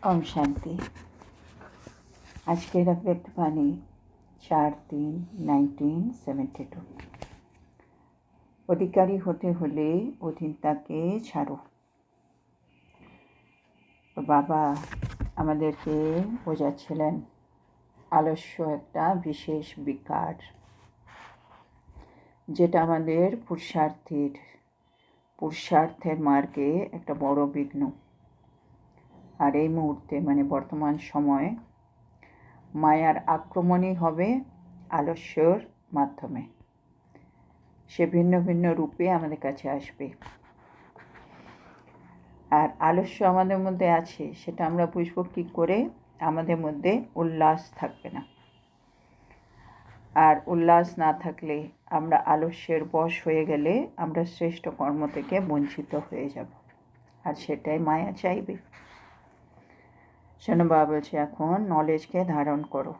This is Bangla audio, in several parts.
ओम शांति। आज के व्यक्त वाणी 4/3/1972। অধিকারী হতে হলে অধীনতাকে ছাড়ো। বাবা আমাদেরকে বোঝাচ্ছিলেন আলস্য একটা বিশেষ বিকার, যেটা আমাদের পুরুষার্থের মার্গে একটা বড় বিঘ্ন। আর এই মুহূর্তে বর্তমান সময়ে মায়ার আক্রমণই হবে আলস্যর মাধ্যমে। সে ভিন্ন ভিন্ন রূপে আমাদের কাছে আসবে। আর আলস্য আমাদের মধ্যে আছে, সেটা আমরা বুঝবো কী করে? আমাদের মধ্যে উল্লাস থাকবে না। আর উল্লাস না থাকলে আমরা আলস্যের বশ হয়ে গেলে আমরা শ্রেষ্ঠ কর্ম থেকে বঞ্চিত হয়ে যাব। আর সেটাই মায়া চাইবে। সেজন্য বাবা বলছে এখন নলেজকে ধারণ করো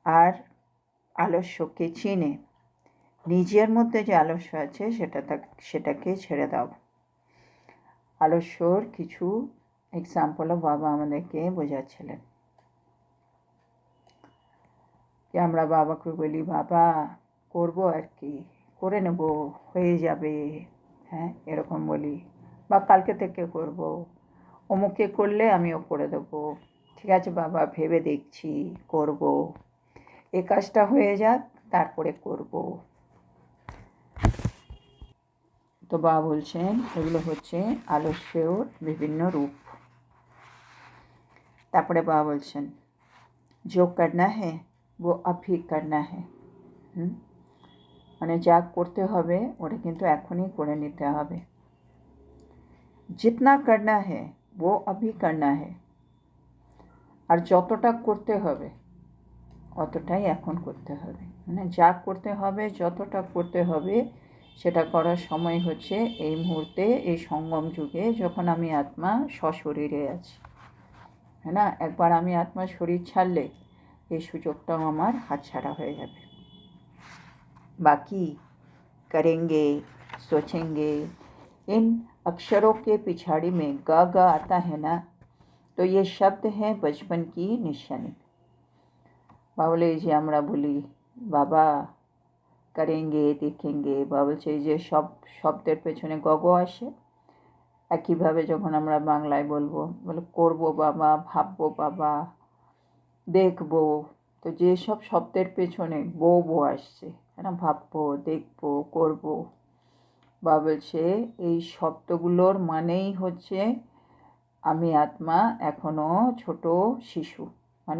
আর আলস্যকে চিনে নিজের মধ্যে যে আলস্য আছে সেটাকে ছেড়ে দাও। আলস্যর কিছু এক্সাম্পলও বাবা আমাদেরকে বোঝাচ্ছিলেন। যে আমরা বাবাকে বলি বাবা করবো আর কি, করে নেব, হয়ে যাবে, হ্যাঁ এরকম বলি, বা কালকে থেকে করব, অমুকে করলে আমিও করে দেবো, ঠিক আছে বাবা ভেবে দেখছি করব, এ কাজটা হয়ে যাক তারপরে করব। তো বাবা বলছেন এগুলো হচ্ছে আলস্যর বিভিন্ন রূপ। তারপরে বাবা বলছেন जो करना है वो अभी करना है। যা করতে হবে ওটা কিন্তু এখনই করে নিতে হবে। जितना करना है वो अभी करना है। আর যতটা করতে হবে অতটাই এখন করতে হবে। যা করতে হবে যতটা করতে হবে সেটা করার সময় হচ্ছে এই মুহূর্তে, এই সঙ্গম যুগে, যখন আমি আত্মা সশরীরে আছি। না, একবার আমি আত্মা শরীর ছাড়লে এই সুযোগটাও আমার হাতছাড়া হয়ে যাবে। बाकी करेंगे सोचेंगे इन अक्षरों के पिछाड़ी में ग ग आता है ना, तो ये शब्द है बचपन की निशानी। बाबले जे আমরা বলি বাবা करेंगे देखेंगे, বাবা যে সব শব্দের পেছনে গগ আসে, একইভাবে যখন আমরা বাংলায় বলবো বলে করবো বাবা, ভাববো বাবা, দেখবো, তো যেসব শব্দের পেছনে বো বো আসছে, না ভাববো, দেখবো, করবো, বা বলছে এই শব্দগুলোর মানেই হচ্ছে আমি আত্মা এখনও ছোট শিশু।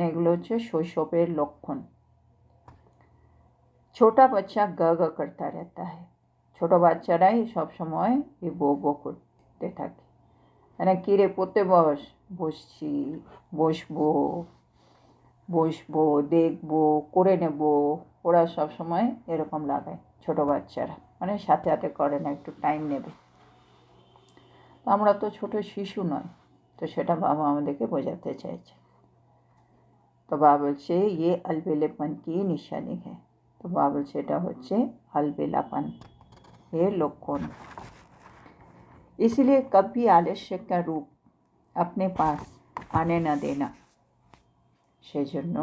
এগুলো হচ্ছে শৈশবের লক্ষণ। ছোটা বাচ্চা গ গ করতে रहता है। ছোট বাচ্চারাই সবসময় এই বো বো করতে থাকে। কিরে পড়তে বস, বসছি, বসবো, দেখবো, করে নেব, ওরা সবসময় এরকম লাগায় ছোট বাচ্চারা। সাথে সাথে করে না, একটু টাইম নেবে। আমরা তো ছোট শিশু নয়, তো সেটা বাবা আমাদেরকে বোঝাতে চাইছে। তো বাবা বলছে ये अलबेलेपन की निशानी है। तो बाबा বলছে এটা হচ্ছে अलबेलापन এর লক্ষণ। इसलिए कभी आलस्य का रूप अपने पास आने न देना। সেজন্য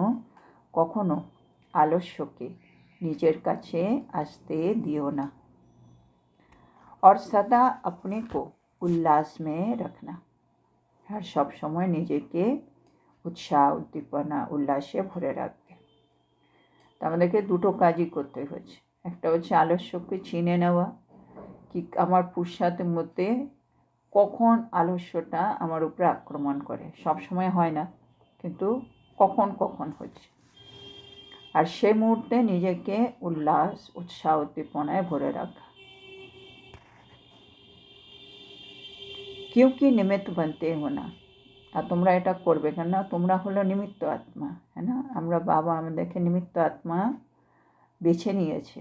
কখনো আলস্যকে নিজের কাছে আসতে দিও না। और सदा अपने को उल्लास में रखना। আর সব সময় নিজেকে উৎসাহ, উদ্দীপনা, উল্লাসে ভরে রাখবে। তো আমাদেরকে দুটো কাজই করতে হচ্ছে। একটা হচ্ছে আলস্যকে চিনে নেওয়া, কি আমার পুরুষার্থের মধ্যে কখন আলস্যটা আমার উপরে আক্রমণ করে। সব সময় হয় না, কিন্তু কখন কখন হচ্ছে। আর সেই মুহূর্তে নিজেকে উল্লাস, উৎসাহ, উদ্দীপনায় ভরে রাখা। क्योंकि निमित्त बनते हो ना। আর তোমরা এটা করবে কেন? তোমরা হলো নিমিত্ত আত্মা, না? আমরা বাবা আমাদেরকে নিমিত্ত আত্মা বেছে নিয়েছে।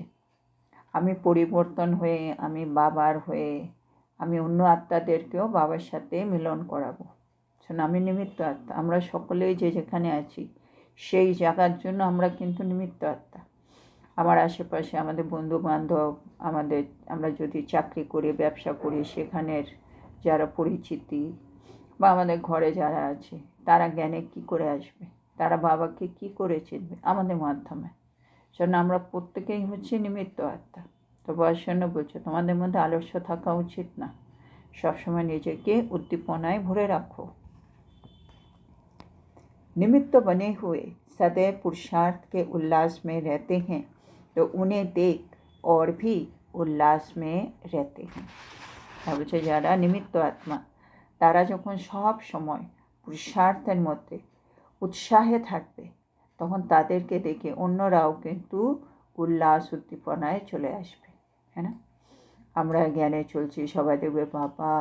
আমি পরিবর্তন হয়ে, আমি বাবার হয়ে, আমি অন্য আত্মাদেরকেও বাবার সাথে মিলন করাবো। শোনো, আমি নিমিত্ত আত্মা। আমরা সকলেই যে যেখানে আছি সেই জায়গার জন্য আমরা কিন্তু নিমিত্ত আত্মা। আমার আশেপাশে আমাদের বন্ধু বান্ধব, আমরা যদি চাকরি করি, ব্যবসা করি, সেখানের যারা পরিচিতি, বা আমাদের ঘরে যারা আছে তারা জ্ঞানে কী করে আসবে, তারা বাবাকে কী করে চিনবে? আমাদের মাধ্যমে। সেজন্য আমরা প্রত্যেকেই হচ্ছে নিমিত্ত আত্মা। তো বয়সন্য বলছে তোমাদের মধ্যে আলস্য থাকা উচিত না, সবসময় নিজেকে উদ্দীপনায় ভরে রাখো। निमित्त बने हुए सदैव पुरुषार्थ के उल्लास में रहते हैं, तो उन्हें देख और भी उल्लास में रहते हैं। বলছে যারা নিমিত্ত আত্মা তারা যখন সব সময় পুরুষার্থের মধ্যে উৎসাহে থাকবে, তখন তাদেরকে দেখে অন্যরাও কিন্তু উল্লাস উদ্দীপনায় চলে আসবে। হ্যাঁ না? আমরা জ্ঞানে চলছি, সবাই দেখবে বাবা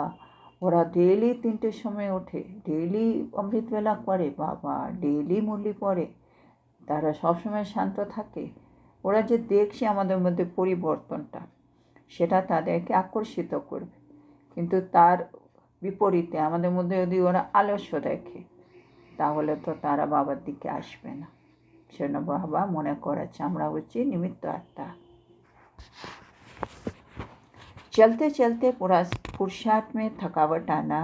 ওরা ডেইলি 3টের সময় ওঠে, ডেইলি অমৃতবেলা করে, বাবা ডেইলি মুরলি পড়ে, তারা সবসময় শান্ত থাকে। ওরা যে দেখছে আমাদের মধ্যে পরিবর্তনটা, সেটা তাদেরকে আকর্ষিত করবে। কিন্তু তার বিপরীতে আমাদের মধ্যে যদি ওরা আলস্য দেখে, তাহলে তো তারা বাবার দিকে আসবে না। সেজন্য বাবা মনে করাচ্ছে আমরা হচ্ছি নিমিত্ত আত্মা। चलते चलते पुरुषार्थ में थकावट आना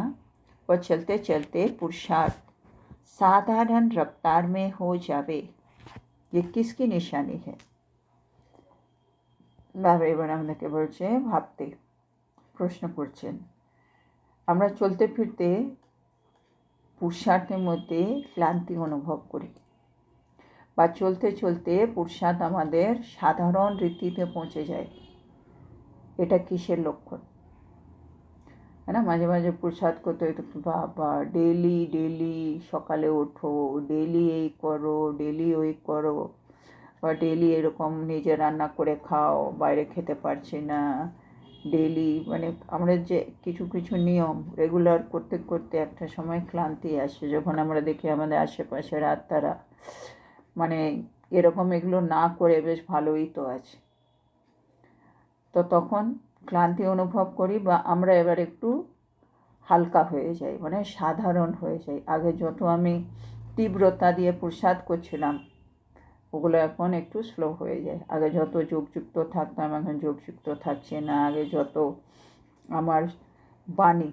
और चलते चलते पुरुषार्थ साधारण रफ्तार में हो जावे, ये किसकी निशानी है? বাবা এবার আমাদেরকে বলছে ভাবতে, প্রশ্ন করছেন। আমরা চলতে ফিরতে পুরুষার্থের মধ্যে ক্লান্তি অনুভব করি, বা চলতে চলতে পুরুষার্থ আমাদের সাধারণ রীতিতে পৌঁছে যায়। এটা কিসের লক্ষণ? है ना? মাঝে মাঝে পুরুষার্থ করতে হয়তো বাবা ডেলি ডেলি সকালে ওঠো, ডেলি এই করো, ডেলি ওই করো, বা ডেলি এরকম নিজে রান্না করে খাও, বাইরে খেতে পারছি না, ডেলি মানে আমরা যে কিছু কিছু নিয়ম রেগুলার করতে করতে একটা সময় ক্লান্তি আসে, যখন আমরা দেখি আমাদের আশেপাশের আত্মারা মানে এরকম এগুলো না করে বেশ ভালোই তো আছে, তো তখন ক্লান্তি অনুভব করি, বা আমরা এবার একটু হালকা হয়ে যাই, মানে সাধারণ হয়ে যাই। আগে যত আমি তীব্রতা দিয়ে পুরুষার্থ করছিলাম, ওগুলো এখন একটু স্লো হয়ে যায়। আগে যত যোগযুক্ত থাকতাম, এখন যোগযুক্ত থাকছে না। আগে যত আমার বাণী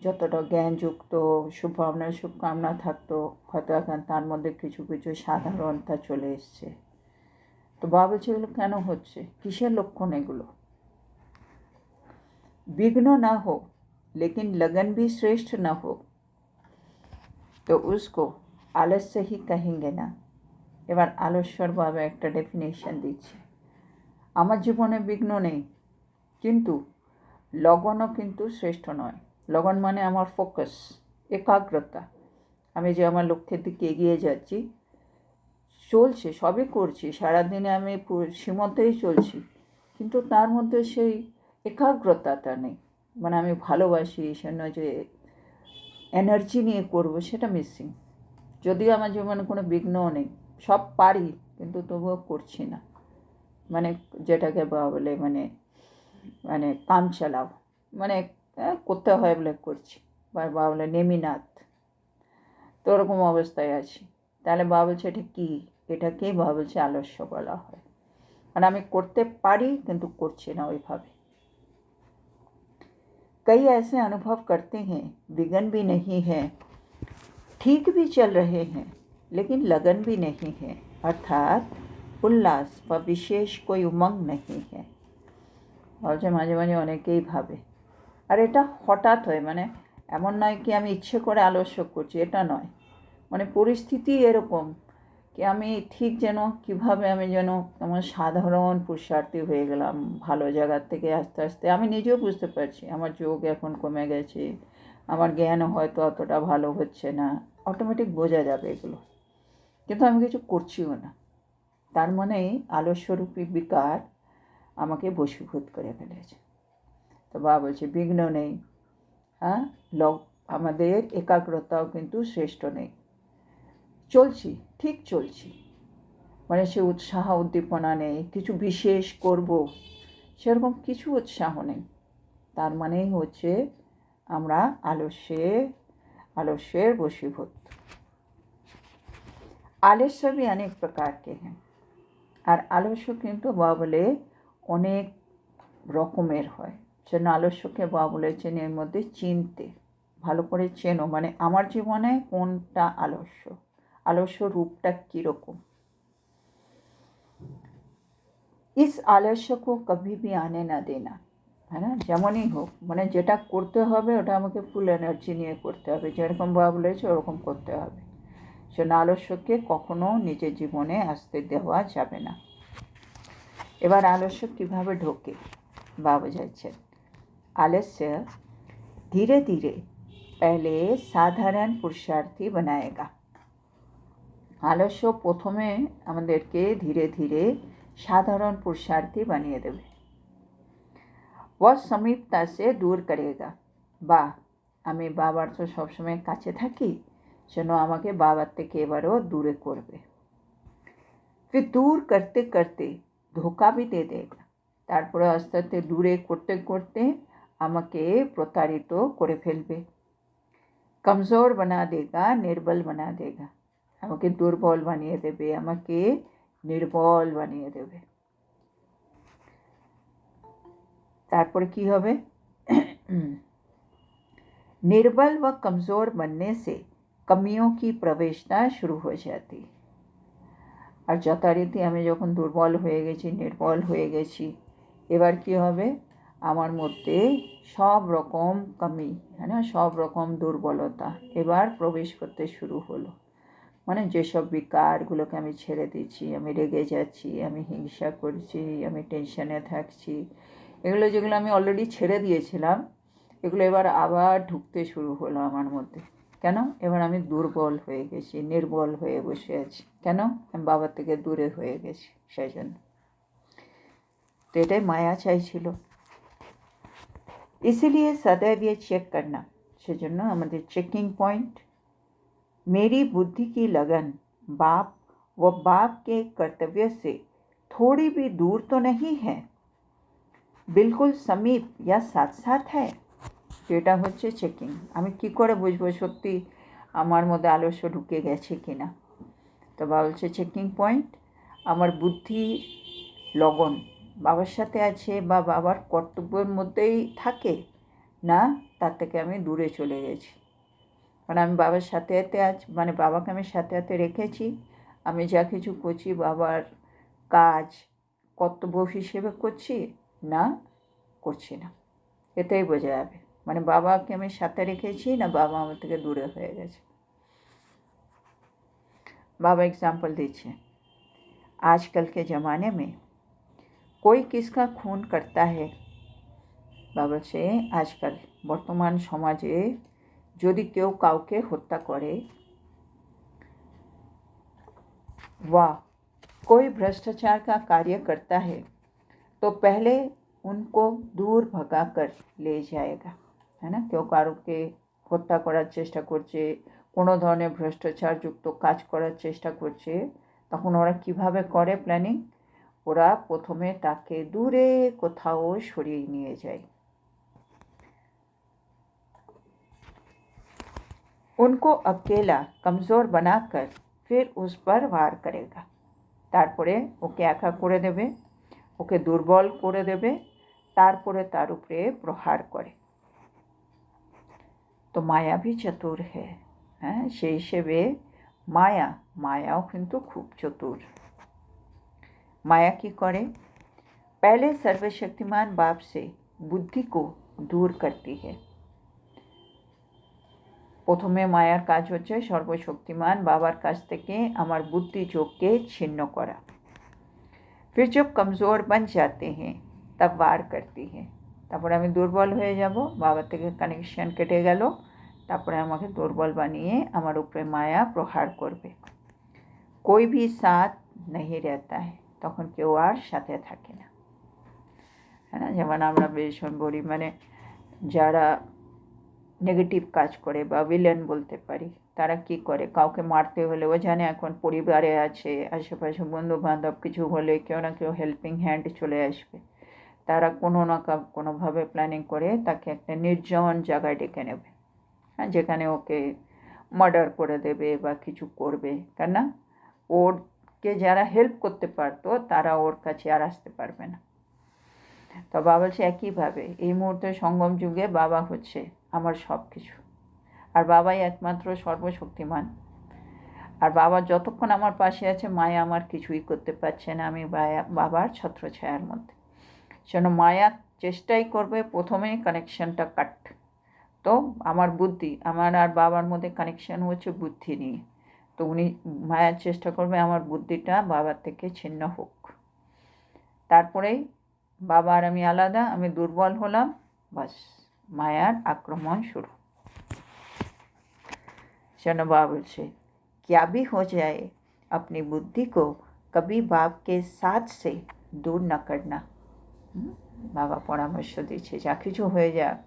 যতটা জ্ঞানযুক্ত শুভভাবনা শুভকামনা থাকতো, হয়তো এখন তার মধ্যে কিছু কিছু সাধারণতা চলে এসছে। তো বাবা বলছে এগুলো কেন হচ্ছে, কিসের লক্ষণ এগুলো? विघ्न ना हो लेकिन लगन भी श्रेष्ठ ना हो, तो उसको आलस्य ही कहेंगे ना। এবার আলস্যর বাবা একটা ডেফিনেশন দিচ্ছে। আমার জীবনে বিঘ্ন নেই, কিন্তু লগনও কিন্তু শ্রেষ্ঠ নয়। লগন মানে আমার ফোকাস, একাগ্রতা। আমি যে আমার লক্ষ্যের দিকে এগিয়ে যাচ্ছি, চলছে, সবই করছি, সারাদিনে আমি সীমতেই চলছি, কিন্তু তার মধ্যে সেই একাগ্রতাটা নেই। মানে আমি ভালোবাসি সেজন্য যে এনার্জি নিয়ে করব, সেটা মিসিং। যদিও আমার জীবনে কোনো বিঘ্নও নেই, সব পারি, কিন্তু তবুও করছি না। মানে যেটাকে বলে মানে মানে কাম চালাও, মানে করতে হয় বলে করছি, বা বলে নেমিনাথ, তো ওরকম অবস্থায় আছি। তাহলে বাবা বলছে এটা কী? এটাকেই বাবা বলছে আলস্য বলা হয়। মানে আমি করতে পারি কিন্তু করছি না ওইভাবে। कई ऐसे अनुभव करते हैं विघ्न भी नहीं है, ठीक भी चल रहे हैं, लेकिन लगन भी नहीं है, अर्थात उल्लास व विशेष कोई उमंग नहीं है। और যে মাঝে মাঝে অনেকেই ভাবে আর এটা হঠাৎ হয়, মানে এমন নয় কি আমি ইচ্ছে করে আলস্য করছি, এটা নয়, মানে পরিস্থিতি এরকম কি আমি ঠিক যেন কীভাবে আমি যেন আমার সাধারণ পুরুষার্থী হয়ে গেলাম। ভালো জায়গার থেকে আস্তে আস্তে আমি নিজেও বুঝতে পারছি আমার যোগ এখন কমে গেছে, আমার জ্ঞানও হয়তো অতটা ভালো হচ্ছে না, অটোমেটিক বোঝা যাবে এগুলো, কিন্তু আমি কিছু করছিও না। তার মানে আলস্যরূপী বিকার আমাকে বশীভূত করে ফেলেছে। তো বাবা বলছে বিঘ্ন নেই, হ্যাঁ, আমাদের একাগ্রতাও কিন্তু শ্রেষ্ঠ নেই, চলছি, ঠিক চলছি, মানে সে উৎসাহ উদ্দীপনা নেই, কিছু বিশেষ করব সেরকম কিছু উৎসাহ নেই। তার মানেই হচ্ছে আমরা आलस्येर বশীভূত। आलस्य भी अनेक प्रकार के हैं, আর আলস্য কিন্তু বাবা বলে অনেক রকমের হয়। সেজন্য আলস্যকে বাবা বলেছেন এর মধ্যে চিনতে, ভালো করে চেনো, মানে আমার জীবনে কোনটা আলস্য, আলস্য রূপটা কীরকম। इस आलस्य को कभी भी आने ना देना, है ना, যেমনই হোক, মানে যেটা করতে হবে ওটা আমাকে ফুল এনার্জি নিয়ে করতে হবে, যেরকম বাবা বলেছে ওরকম করতে হবে। সেজন্য আলস্যকে কখনো নিজের জীবনে আসতে দেওয়া যাবে না। এবার আলস্য কীভাবে ঢোকে বাবা যাচ্ছেন। आलस्य धीरे धीरे पहले साधारण पुरुषार्थी बनाएगा। आलस्य प्रथमे আমাদেরকে धीरे धीरे साधारण पुरुषार्थी বানিয়ে দেবে। वह समीपता से दूर करेगा। বা আমি বাবার তো সবসময় কাছে থাকি, যেন আমাকে বাবার থেকে এবারও দূরে করবে। फिर दूर करते करते धोखा भी दे देगा। তারপরে আস্তে আস্তে দূরে করতে করতে আমাকে প্রতারিত করে ফেলবে। कमज़ोर बना देगा, निर्बल बना देगा। আমাকে দুর্বল বানিয়ে দেবে, আমাকে নির্বল বানিয়ে দেবে। তারপরে কি হবে? निर्बल व कमज़ोर बनने से कमियों की प्रवेशता शुरू हो जाती। আর যথারীতি আমি যখন দুর্বল হয়ে গেছি, নির্বল হয়ে গেছি, এবার কি হবে? আমার মধ্যে সব রকম কমি, হ্যাঁ না, সব রকম দুর্বলতা এবার প্রবেশ করতে শুরু হলো। মানে যেসব বিকারগুলোকে আমি ছেড়ে দিচ্ছি, আমি রেগে যাচ্ছি, আমি হিংসা করছি, আমি টেনশনে থাকছি, এগুলো যেগুলো আমি অলরেডি ছেড়ে দিয়েছিলাম, এগুলো এবার আবার ঢুকতে শুরু হলো আমার মধ্যে। কেন? এবার আমি দুর্বল হয়ে গেছি, নির্বল হয়ে বসে আছি। কেন? আমি বাবার থেকে দূরে হয়ে গেছি, সেই জন্য। তো এটাই মায়া চাইছিল। इसीलिए सदैव ये चेक करना, সেজন্য আমাদের চেকিং পয়েন্ট। मेरी बुद्धि की लगन बाप व बाप के कर्तव्य से थोड़ी भी दूर तो नहीं है, बिल्कुल समीप या साथ साथ है। এটা হচ্ছে চেকিং। আমি কি করে বুঝবো সত্যি আমার মধ্যে আলস্য ঢুকে গেছে কিনা? তো বাবা বলছে চেকিং পয়েন্ট, আমার বুদ্ধি লগন বাবার সাথে আছে বা বাবার কর্তব্যের মধ্যেই থাকে না, তার থেকে আমি দূরে চলে গেছি। মানে আমি বাবার সাথে সাথে মানে বাবাকে আমি সাথে সাথে রেখেছি, আমি যা কিছু করছি বাবার কাজ কর্তব্য হিসেবে করছি না, করছি না, এতেই বোঝা যাবে মানে বাবাকে আমি সাথে রেখেছি না বাবা আমার থেকে দূরে হয়ে গেছে। बाबा एग्जाम्पल दीजिए। आजकल के ज़माने में कोई किसका खून करता है, बाबा से आजकल बर्तमान समाजे यदि केउ काउके हत्या करे वा कोई भ्रष्टाचार का कार्य करता है तो पहले उनको दूर भगा कर ले जाएगा, है ना। केउ काउके हत्या करार चेष्टा करছে, কোনো ধরনের ভ্রষ্টাচারযুক্ত কাজ করার চেষ্টা করছে, তখন ওরা কীভাবে করে প্ল্যানিং? ওরা প্রথমে তাকে দূরে কোথাও সরিয়ে নিয়ে যায়। उनको अकेला कमज़ोर बनाकर फिर उस पर वार करेगा। তারপরে ওকে একা করে দেবে, ওকে দুর্বল করে দেবে, তারপরে তার উপরে প্রহার করে। তো মায়া भी चतुर है, হ্যাঁ, সেই হিসেবে মায়াও কিন্তু খুব চতুর। माया की करे? पहले सर्वशक्तिमान बाप से बुद्धि को दूर करती है। প্রথমে মায়ার কাজ হচ্ছে সর্বশক্তিমান বাবার কাছ থেকে আমার বুদ্ধি যোগকে ছিন্ন করা। फिर जब कमज़ोर बन जाते हैं तब वार करती है। তারপরে আমি দুর্বল হয়ে যাব, বাবার থেকে কানেকশন কেটে গেল, তারপরে আমাকে দুর্বল বানিয়ে আমার উপরে মায়া প্রহার করবে। कोई भी साथ नहीं रहता है, তখন কেউ আর সাথে থাকে না, হ্যাঁ না। যেমন আমরা ভীষণ বলি, মানে যারা নেগেটিভ কাজ করে বা ভিলেন বলতে পারি, তারা কি করে? কাউকে মারতে হলে ও জানে এখন পরিবারে আছে, আশেপাশে বন্ধু বান্ধব কিছু হলে কেউ না কেউ হেল্পিং হ্যান্ড চলে আসবে, তারা কোনো না কোনোভাবে প্ল্যানিং করে তাকে একটা নির্জন জায়গায় ডেকে নেবে, হ্যাঁ, যেখানে ওকে মার্ডার করে দেবে বা কিছু করবে। কেন? ওরকে যারা হেল্প করতে পারতো তারা ওর কাছে আর আসতে পারবে না। তো বাবা বলছে একইভাবে এই মুহূর্তে সঙ্গম যুগে বাবা হচ্ছে আমার সব কিছু, আর বাবাই একমাত্র সর্বশক্তিমান। আর বাবা যতক্ষণ আমার পাশে আছে মায়া আমার কিছুই করতে পারছে না, আমি বাবার ছত্রছায়ার মধ্যে। যেন মায়া চেষ্টাই করবে প্রথমে কানেকশনটা কাট। তো আমার বুদ্ধি, আমার আর বাবার মধ্যে কানেকশন হচ্ছে বুদ্ধি নিয়ে, তো উনি মায়ার চেষ্টা করবে আমার বুদ্ধিটা বাবার থেকে ছিন্ন হোক। তারপরেই বাবা আর আমি আলাদা, আমি দুর্বল হলাম, বাস মায়ার আক্রমণ শুরু। যেন বাবা বলছে क्या भी हो जाए अपनी बुद्धि को कभी बाप के साथ से दूर न करना। বাবা পরামর্শ দিচ্ছে যা কিছু হয়ে যাক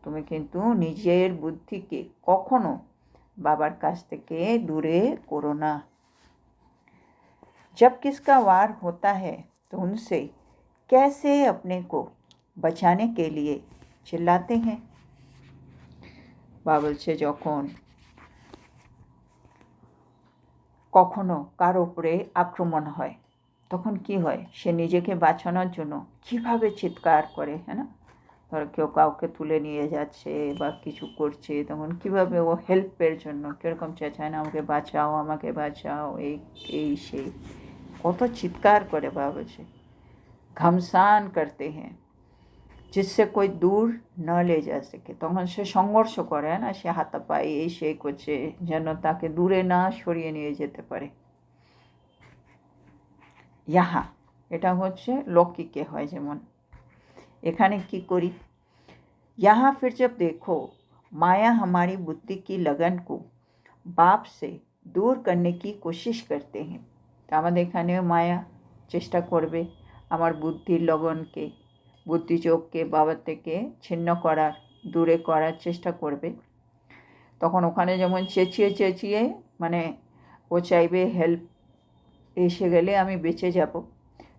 তুমি কিন্তু নিজের বুদ্ধিকে কখনো বাবার কাছ থেকে দূরে করো না। जब किसका वार होता है तो उनसे कैसे अपने को बचाने के लिए चिल्लाते हैं। বাবা বলছে যখন কখনো কার উপরে আক্রমণ হয় তখন কি হয়, সে নিজেকে বাঁচানোর জন্য কীভাবে চিৎকার করে, হ্যাঁ না? ধরো কেউ কাউকে তুলে নিয়ে যাচ্ছে বা কিছু করছে, তখন কীভাবে ও হেল্পের জন্য কীরকম চেঁচায় না, আমাকে বাঁচাও আমাকে বাঁচাও, এই সেই কত চিৎকার করে। বাবা বলছে ঘমসান করতে হ্যাঁ जिससे कोई दूर न ले जा सके, তখন সে সংঘর্ষ করে না, সে হাতাপাই এই সেই করছে যেন তাকে দূরে না সরিয়ে নিয়ে যেতে পারে। ইহা এটা হচ্ছে লৌকিকে হয় যেমন, এখানে কি করি, यहाँ फिर जब देखो माया हमारी बुद्धि की लगन को बाप से दूर करने की कोशिश करते हैं। তো আমাদের এখানে মায়া চেষ্টা করবে আমার বুদ্ধির লগনকে, বুদ্ধিযোগকে বাবার থেকে ছিন্ন করার, দূরে করার চেষ্টা করবে। তখন ওখানে যেমন চেঁচিয়ে চেঁচিয়ে মানে ও চাইবে হেল্প এসে গেলে আমি বেঁচে যাব,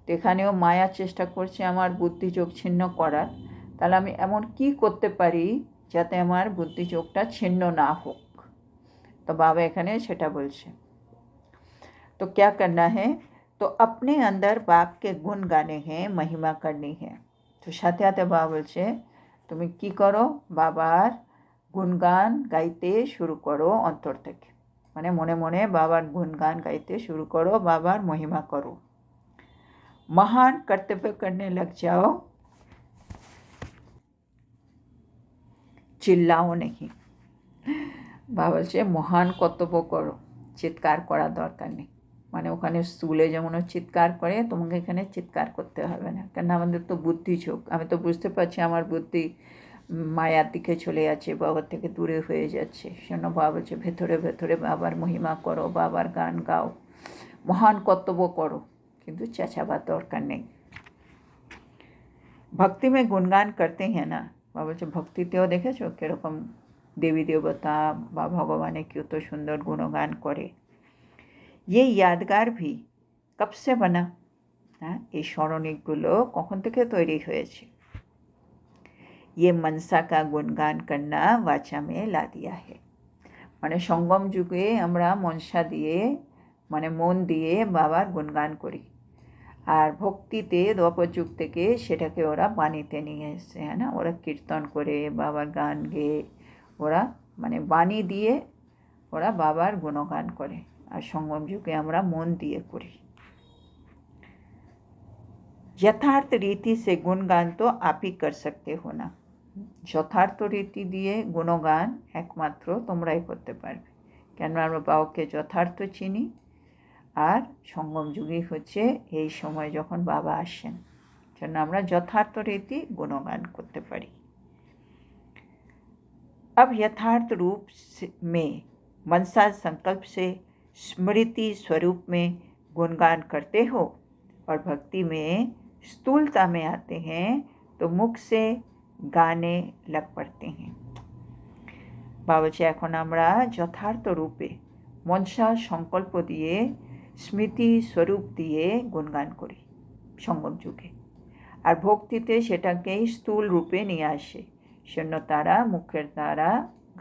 তো এখানেও মায়া চেষ্টা করছে আমার বুদ্ধিযোগ ছিন্ন করার। তাহলে আমি এমন কি করতে পারি যাতে আমার বুদ্ধিযোগটা ছিন্ন না হোক, তো বাবা এখানে সেটা বলছে। तो क्या करना है, तो अपने अंदर बाप के गुण गाने हैं, महिमा करनी है। তো সাথে সাথে বাবা বলছে তুমি কি করো, বাবার গুণগান গাইতে শুরু করো অন্তর থেকে, মানে মনে মনে বাবার গুণগান গাইতে শুরু করো, বাবার মহিমা করো। महान कर्तव्य करने लग जाओ, চিল্লাও नहीं। বাবা বলছে মহান কর্তব্য করো, চিৎকার করার দরকার নেই। মানে ওখানে স্কুলে যেমন চিৎকার করে তোমাকে এখানে চিৎকার করতে হবে না, কেন আমাদের তো বুদ্ধি ঝোঁক, আমি তো বুঝতে পারছি আমার বুদ্ধি মায়ার দিকে চলে যাচ্ছে, বাবার থেকে দূরে হয়ে যাচ্ছে। সেজন্য বাবা বলছে ভেতরে ভেতরে বাবার মহিমা করো, বাবার গান গাও, মহান কর্তব্য করো, কিন্তু চেঁচাবার দরকার নেই। ভক্তি মে গুণগান করতে হ্যাঁ না, বাবা বলছে ভক্তিতেও দেখেছো কীরকম দেবী দেবতা বা ভগবানের কত সুন্দর গুণগান করে। ये यादगार भी कब से बना, হ্যাঁ এই স্মরণিকগুলো কখন থেকে তৈরি হয়েছে। ये मनसा का गुणगान करना वाचा में ला दिया है, মানে সঙ্গম যুগে আমরা মনসা দিয়ে মানে মন দিয়ে বাবার গুণগান করি, আর ভক্তিতে দ্বাপর যুগ থেকে সেটাকে ওরা বাণীতে নিয়ে এসছে, হ্যাঁ না, ওরা কীর্তন করে বাবার গান গেয়ে ওরা মানে বাণী দিয়ে ওরা বাবার গুণগান করে, আর সঙ্গম যুগে আমরা মন দিয়ে করি। যথার্থ রীতি সে গুণগান তো আপই কর সকতে হো না, যথার্থ রীতি দিয়ে গুণগান একমাত্র তোমরাই করতে পারবে, কেন আমরা বাবাকে যথার্থ চিনি, আর সঙ্গম যুগই হচ্ছে এই সময় যখন বাবা আসেন, জন্য আমরা যথার্থ রীতি গুণগান করতে পারি। अब यथार्थ रूप में मनसा संकल्प से स्मृति स्वरूप में गुणगान करते हो और भक्ति में स्थूलता में आते हैं तो मुख से गाने लग पड़ते हैं। বাবা বলছে এখন আমরা যথার্থ রূপে মনসা সংকল্প দিয়ে স্মৃতি স্বরূপ দিয়ে গুণগান করি সঙ্গম যুগে, আর ভক্তিতে সেটাকেই স্থূল রূপে নিয়ে আসে, সেজন্য তারা মুখের দ্বারা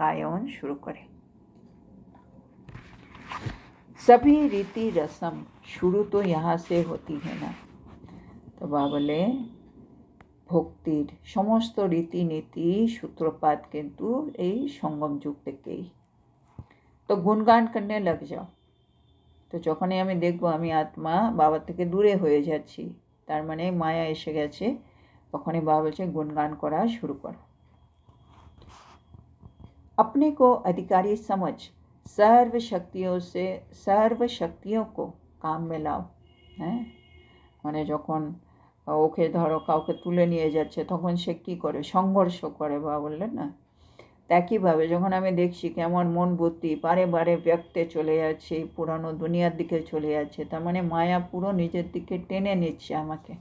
গায়ন শুরু করে। सभी रीति रस्म शुरू तो यहाँ से होती है ना, तो बाबा बोले ভক্তির সমস্ত রীতিনীতি সূত্রপাত কিন্তু এই সঙ্গম যুগ থেকেই। তো গুণগান করতে লাগ যাও। তো যখনই আমি দেখব আমি আত্মা বাবার থেকে দূরে হয়ে যাচ্ছি, তার মানে মায়া এসে গেছে, তখনই বাবা বলছে গুণগান করা শুরু করো। अपने को अधिकारी समझ सर्व शक्तियों को काम में लाओ। হ্যাঁ, মানে যখন ওকে ধরো কাউকে তুলে নিয়ে যাচ্ছে তখন সে কী করে, সংঘর্ষ করে, বাবা বললেন না। একইভাবে যখন আমি দেখছি কেমন মন বুদ্ধি বারে বারে ব্যক্তে চলে যাচ্ছে, পুরানো দুনিয়ার দিকে চলে যাচ্ছে, তার মানে মায়া পুরো নিজের দিকে টেনে নিচ্ছে আমাকে,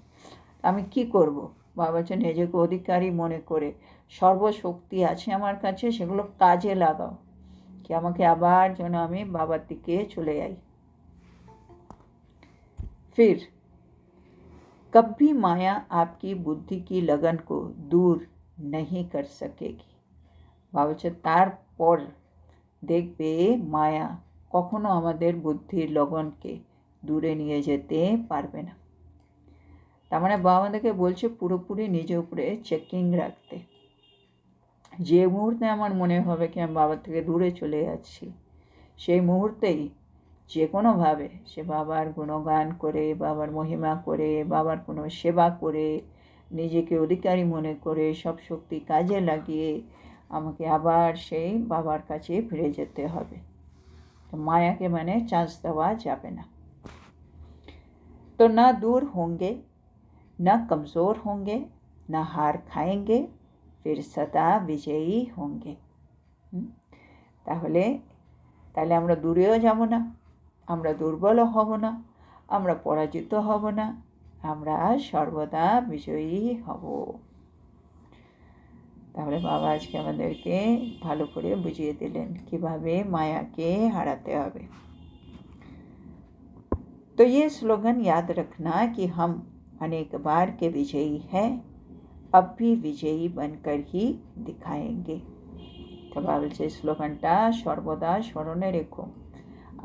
আমি কি করব? বাবা বলছে নিজেকে অধিকারী মনে করে সর্বশক্তি আছে আমার কাছে, সেগুলো কাজে লাগাও, कि আমাকে আবার যেন আমি বাবার দিকে চলে যাই। फिर कभी माया आपकी बुद्धि की लगन को दूर नहीं कर सकेगी। বাবা বলছে তারপর দেখবে মায়া কখনো আমাদের বুদ্ধির লগনকে দূরে নিয়ে যেতে পারবে না। তার মানে বাবা আমাদেরকে বলছে পুরোপুরি নিজের উপরে চেকিং রাখতে। যে মুহূর্তে আমার মনে হবে কি আমি বাবার থেকে দূরে চলে যাচ্ছি, সেই মুহূর্তেই যে কোনোভাবে সে বাবার গুণগান করে, বাবার মহিমা করে, বাবার কোনো সেবা করে, নিজেকে অধিকারী মনে করে সব শক্তি কাজে লাগিয়ে আমাকে আবার সেই বাবার কাছে ফিরে যেতে হবে। তো মায়াকে মানে চান্স দেওয়া যাবে না। तो ना दूर होंगे, ना कमज़ोर होंगे, ना हार खाएंगे, फिर सदा विजयी होंगे। তাহলে আমরা দূরেও যাব না, আমরা দুর্বলও হব না, আমরা পরাজিত হব না, আমরা সর্বদা বিজয়ী হব। তাহলে বাবা আজকে আমাদেরকে ভালো করে বুঝিয়ে দিলেন কিভাবে মায়াকে হারাতে হবে। तो ये स्लोगन याद रखना कि हम अनेक बार के विजयी हैं, अब भी विजयी बनकर ही दिखाएंगे। तो बाबा বলছে স্লোগানটা সর্বদা স্মরণে রেখো,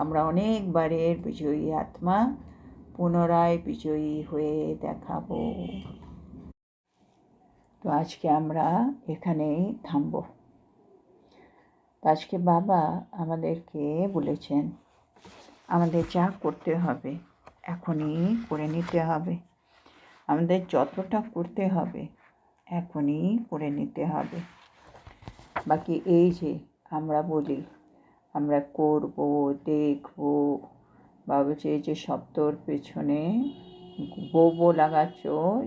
আমরা অনেকবারের বিজয়ী আত্মা, পুনরায় বিজয়ী হয়ে দেখাবো। তো আজকে আমরা এখানেই থামব। তো আজকে বাবা আমাদেরকে বলেছেন আমাদের যা করতে হবে এখনই করে নিতে হবে, আমাদের যতটা করতে হবে এখনই করে নিতে হবে। বাকি এই যে আমরা বলি আমরা করব, দেখব, বা বলছে এই যে শব্দর পেছনে বো লাগাচ্ছ,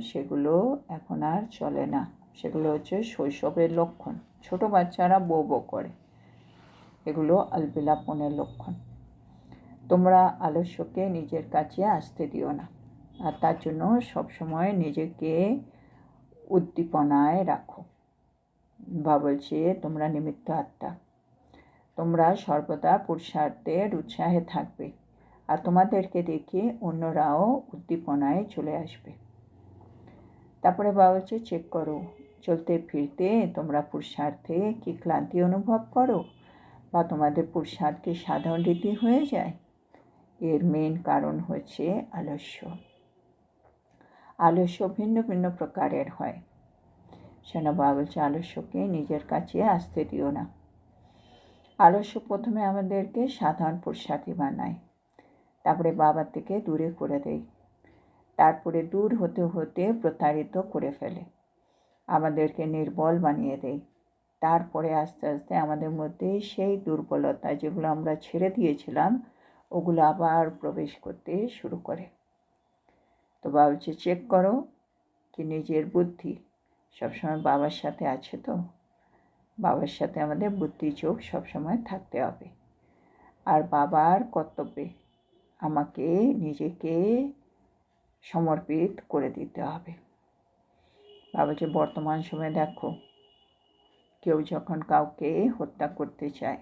সেগুলো এখন আর চলে না। সেগুলো হচ্ছে শৈশবের লক্ষণ। ছোট বাচ্চারা বো করে, এগুলো আলবিলাপনের লক্ষণ। তোমরা আলস্যকে নিজের কাছে আসতে দিও না, আর তার জন্য সবসময় নিজেকে উদ্দীপনায় রাখো। বা বলছে তোমরা নিমিত্ত আত্মা, তোমরা সর্বদা পুরুষার্থের উৎসাহে থাকবে, আর তোমাদেরকে দেখে অন্যরাও উদ্দীপনায় চলে আসবে। তারপরে বাবা বলছে চেক করো, চলতে ফিরতে তোমরা পুরুষার্থে কি ক্লান্তি অনুভব করো, বা তোমাদের পুরুষার্থকে সাধারণ রীতি হয়ে যায়। এর মেন কারণ হচ্ছে আলস্য। আলস্য ভিন্ন ভিন্ন প্রকারের হয়। সেন বাবা বলছে আলস্যকে নিজের কাছে আসতে দিও না। আলস্য প্রথমে আমাদেরকে সাধারণ পুরুষার্থী বানায়, তারপরে বাবার থেকে দূরে করে দেয়, তারপরে দূর হতে হতে প্রতারিত করে ফেলে, আমাদেরকে নির্বল বানিয়ে দেয়। তারপরে আস্তে আস্তে আমাদের মধ্যে সেই দুর্বলতা যেগুলো আমরা ছেড়ে দিয়েছিলাম ওগুলো আবার প্রবেশ করতে শুরু করে। তো বাবা বলছে চেক করো কি নিজের বুদ্ধি সবসময় বাবার সাথে আছে। তো বাবার সাথে আমাদের বুদ্ধি চোখ সবসময় থাকতে হবে, আর বাবার কর্তব্যে আমাকে নিজেকে সমর্পিত করে দিতে হবে। বাবা বলছে বর্তমান সময়ে দেখো, কেউ যখন কাউকে হত্যা করতে চায়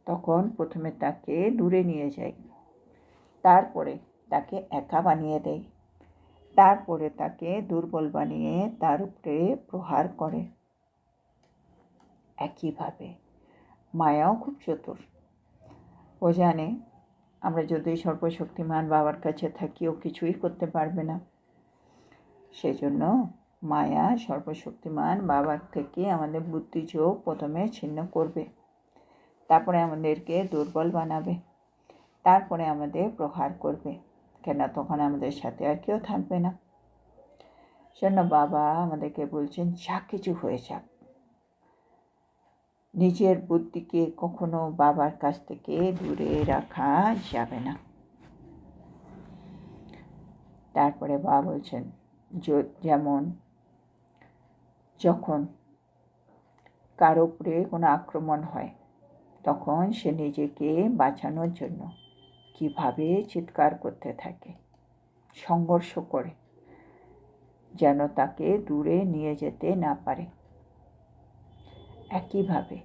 তখন প্রথমে তাকে দূরে নিয়ে যায়, তারপরে তাকে একা বানিয়ে দেয়, তারপরে তাকে দুর্বল বানিয়ে তার উপরে প্রহার করে। একইভাবে মায়াও খুব চতুর, ও জানে আমরা যদি সর্বশক্তিমান বাবার কাছে থাকি ও কিছুই করতে পারবে না। সেই জন্য মায়া সর্বশক্তিমান বাবার থেকে আমাদের বুদ্ধি যোগ প্রথমে ছিন্ন করবে, তারপরে আমাদেরকে দুর্বল বানাবে, তারপরে আমাদের প্রহার করবে, কেন তখন আমাদের সাথে আর কেউ থাকবে না। সেজন্য বাবা আমাদেরকে বলছেন যা কিছু হয়ে যাক, নিজের বুদ্ধিকে কখনো বাবার কাছ থেকে দূরে রাখা যাবে না। তারপরে বাবা বলছেন যেমন যখন কারো উপরে কোনো আক্রমণ হয় তখন সে নিজেকে বাঁচানোর জন্য কিভাবে চিৎকার করতে থাকে, সংঘর্ষ করে, যেন তাকে দূরে নিয়ে যেতে না পারে। একইভাবে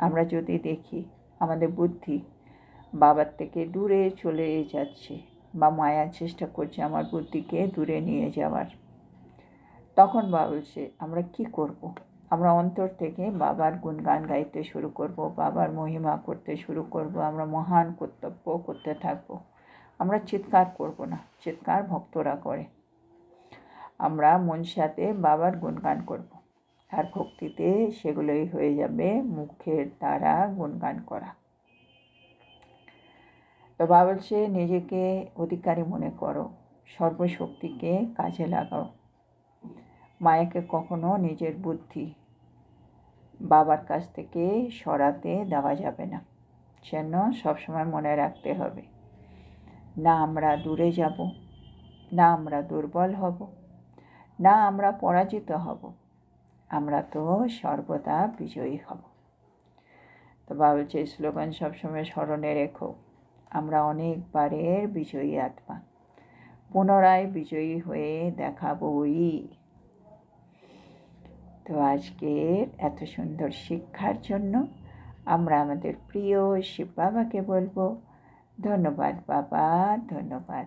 আমরা যদি দেখি আমাদের বুদ্ধি বাবার থেকে দূরে চলে যাচ্ছে বা মায়ার চেষ্টা করছে আমার বুদ্ধিকে দূরে নিয়ে যাওয়ার, তখন বাবা বলছে আমরা কি করব? আমরা অন্তর থেকে বাবার গুণগান গাইতে শুরু করব, বাবার মহিমা করতে শুরু করব, আমরা মহান কর্তব্য করতে থাকব। আমরা চিৎকার করব না, চিৎকার ভক্তরা করে। আমরা মন সাথে বাবার গুণগান করব, আর ভক্তিতে সেগুলোই হয়ে যাবে মুখের দ্বারা গুণগান করা। তো বাবা বলছে নিজেকে অধিকারী মনে করো, সর্বশক্তিকে কাজে লাগাও। মায়াকে কখনো নিজের বুদ্ধি বাবার কাছ থেকে সরাতে দেওয়া যাবে না। যেন সবসময় মনে রাখতে হবে, না আমরা দূরে যাব, না আমরা দুর্বল হব, না আমরা পরাজিত হব, আমরা তো সর্বদা বিজয়ী হব। তো বাবা বলছে এই স্লোগান সবসময় স্মরণে রেখো, আমরা অনেকবারের বিজয়ী আত্মা, পুনরায় বিজয়ী হয়ে দেখাবই। তো আজকের এত সুন্দর শিক্ষার জন্য আমরা আমাদের প্রিয় শিব বাবাকে বলবো ধন্যবাদ বাবা, ধন্যবাদ।